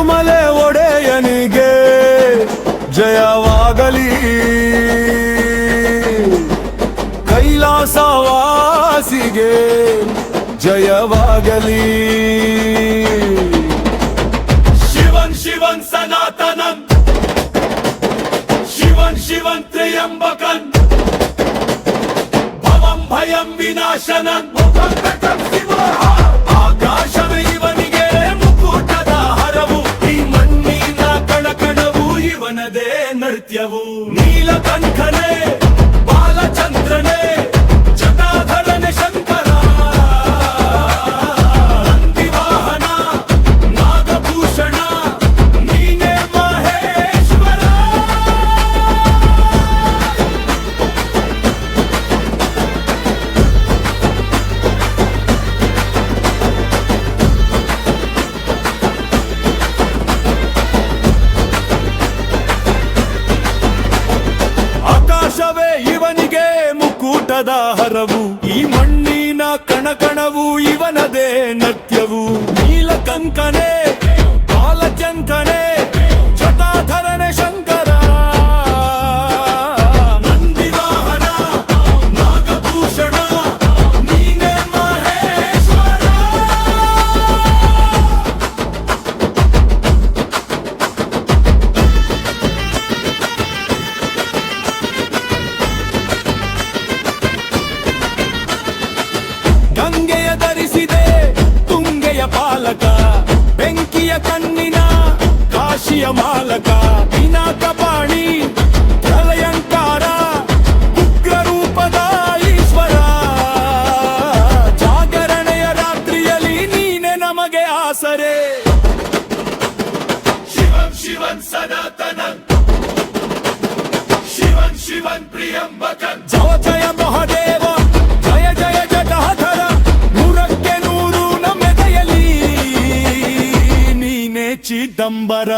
ತಿರುಮಲೆ ಒಡೆಯನಿಗೆ ಜಯವಾಗಲಿ, ಕೈಲಾಸವಾಸಿಗೆ ಜಯವಾಗಲಿ. ಶಿವನ್ ಶಿವನ್ ಸನಾತನನ್, ಶಿವನ್ ಶಿವನ್ ತ್ರ್ಯಂಬಕನ್, ಭವಂ ಭಯಂ ವಿನಾಶನನ್. ಆಕಾಶವೇ ಇವನಿಗೆ ಮುಕುಟದ ಹರವು, ಈ ಮಣ್ಣಿನ ಕಣಕಣವು ಇವನದೇ ನೃತ್ಯವು. ನೀಲಕಂಠನೇ ಬಾಲಚಂದ್ರನೇ ಜಟಾಧರನೆ ಶಂಕರ, ನಂದಿವಾಹನ ನಾಗಭೂಷಣ ನೀನೇ ಮಹೇಶ್ವರ. ಆಕಾಶವೇ ಇವನಿಗೆ ಮುಕುಟದ ಹರವು, ಈ ಮಣ್ಣಿನ ಕಣಕಣವು ಇವನದೇ ನೃತ್ಯವು. ನೀಲಕಂಕನೇ ಬಾಲಚಂಕನೇ ಜಟಾಧರನೆ ಶಂಕರ, ನಂದಿವಾಹನ ನಾಗಭೂಷಣ ನೀನೇ ಮಹೇಶ್ವರ. ಗಂಗೆಯ ಧರಿಸಿದೆ ತುಂಗೆಯ ಪಾಲಕ, ಬೆಂಕಿಯ ಕಣ್ಣಿನ ಕಾಶಿಯ ಮಾಲಕ. ಪಿನಾಕಪಾಣಿ ಪ್ರಲಯಂಕಾರ ಉಗ್ರ ರೂಪದ ಈಶ್ವರ, ಜಾಗರಣೆಯ ರಾತ್ರಿಯಲ್ಲಿ ನೀನೆ ನಮಗೆ ಆಸರೆ. ಶಿವನ್ ಶಿವನ್ ಸನಾತನನ್, ಶಿವನ್ ಶಿವನ್ ಪ್ರಿಯಂಬಕನ್. ಜಯ ಜಯ ಮಹಾದೇವ, ಜಯ ಜಯ ಜಟಾಧರ, ನೂರಕ್ಕೆ ನೂರು ನಮ್ಮೆದೆಯಲಿ ನೀನೇ ಚಿದಂಬರ.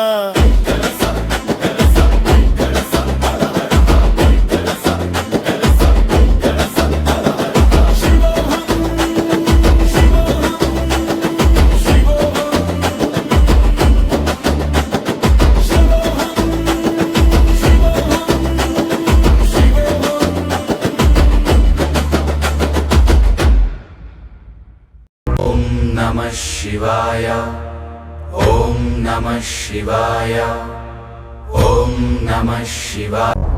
ಓಂ ನಮಃ ಶಿವಾಯ, ಓಂ ನಮಃ ಶಿವಾಯ, ಓಂ ನಮಃ ಶಿವಾಯ.